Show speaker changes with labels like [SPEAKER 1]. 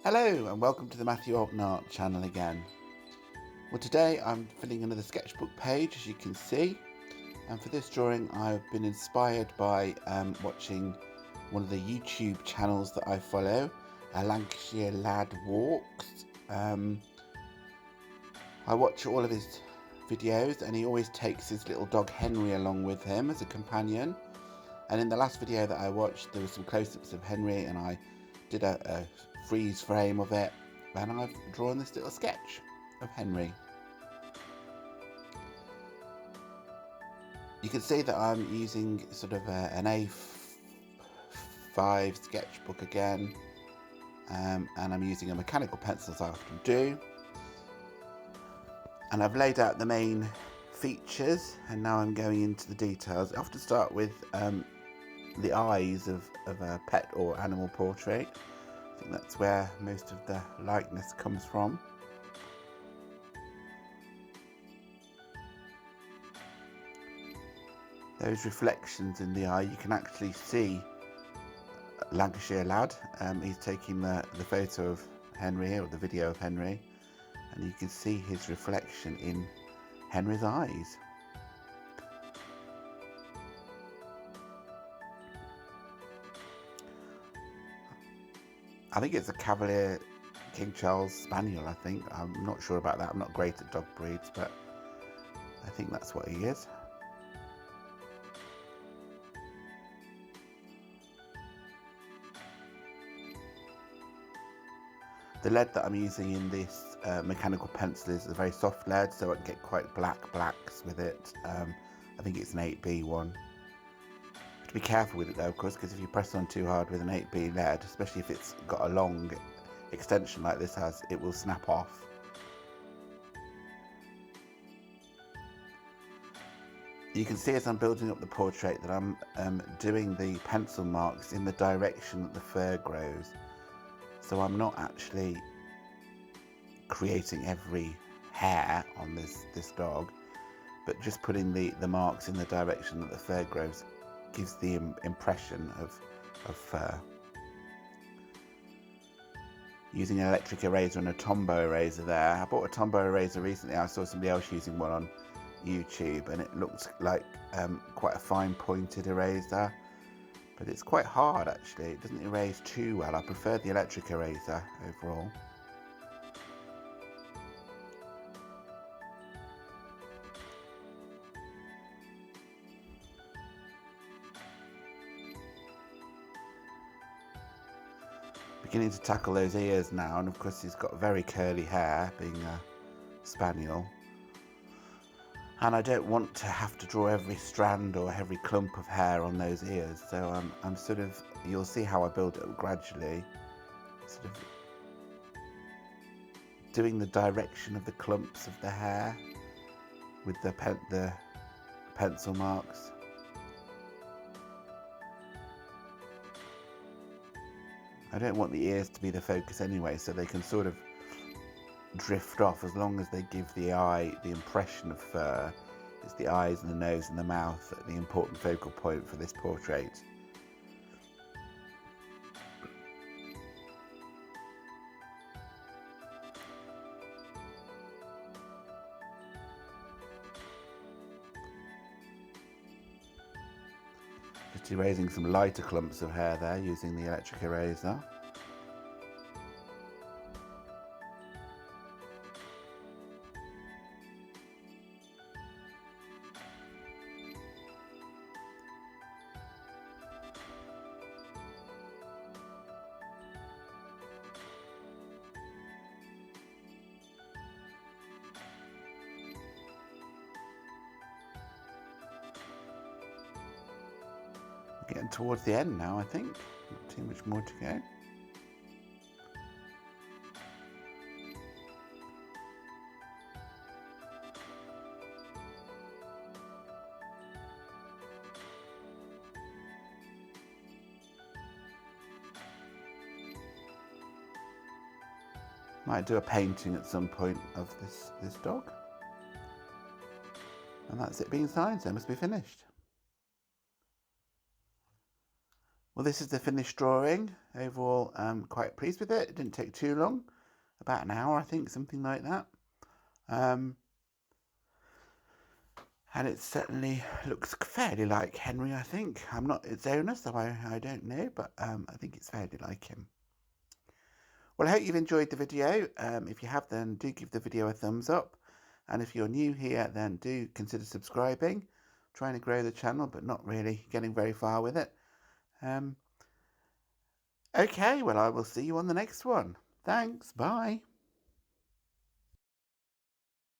[SPEAKER 1] Hello and welcome to the Matthew Alton Art channel again. Well, today I'm filling another sketchbook page, as you can see, and for this drawing I've been inspired by watching one of the YouTube channels that I follow, a Lancashire Lad Walks. I watch all of his videos and he always takes his little dog Henry along with him as a companion, and in the last video that I watched there were some close-ups of Henry and I did a freeze frame of it, and I've drawn this little sketch of Henry. You can see that I'm using sort of an A5 sketchbook again, and I'm using a mechanical pencil as I often do, and I've laid out the main features and now I'm going into the details. I often start with the eyes of a pet or animal portrait. I think that's where most of the likeness comes from. Those reflections in the eye, you can actually see Lancashire Lad. He's taking the photo of Henry, or the video of Henry, and you can see his reflection in Henry's eyes. I think it's a Cavalier King Charles Spaniel, I think. I'm not sure about that. I'm not great at dog breeds, but I think that's what he is. The lead that I'm using in this mechanical pencil is a very soft lead, so I can get quite blacks with it. I think it's an 8B one. To be careful with it though, of course, because if you press on too hard with an 8B lead, especially if it's got a long extension like this has, it will snap off. You can see as I'm building up the portrait that I'm doing the pencil marks in the direction that the fur grows. So I'm not actually creating every hair on this dog, but just putting the marks in the direction that the fur grows gives the impression of fur. Using an electric eraser and a Tombow eraser there. I bought a Tombow eraser recently. I saw somebody else using one on YouTube and it looked like quite a fine pointed eraser, but it's quite hard actually. It doesn't erase too well. I prefer the electric eraser overall. Beginning to tackle those ears now, and of course he's got very curly hair, being a spaniel. And I don't want to have to draw every strand or every clump of hair on those ears, so I'm sort of, you'll see how I build it up gradually, sort of doing the direction of the clumps of the hair with the pencil marks. I don't want the ears to be the focus anyway, so they can sort of drift off as long as they give the eye the impression of fur. It's the eyes and the nose and the mouth that are the important focal point for this portrait. Just erasing some lighter clumps of hair there using the electric eraser. Getting towards the end now, I think. Not too much more to go. Might do a painting at some point of this dog. And that's it being signed, so it must be finished. Well, this is the finished drawing. Overall, I'm quite pleased with it. It didn't take too long, about an hour, I think, something like that. And it certainly looks fairly like Henry, I think. I'm not its owner, so I don't know, but I think it's fairly like him. Well, I hope you've enjoyed the video. If you have, then do give the video a thumbs up. And if you're new here, then do consider subscribing. Trying to grow the channel, but not really getting very far with it. Okay, well, I will see you on the next one. Thanks, bye.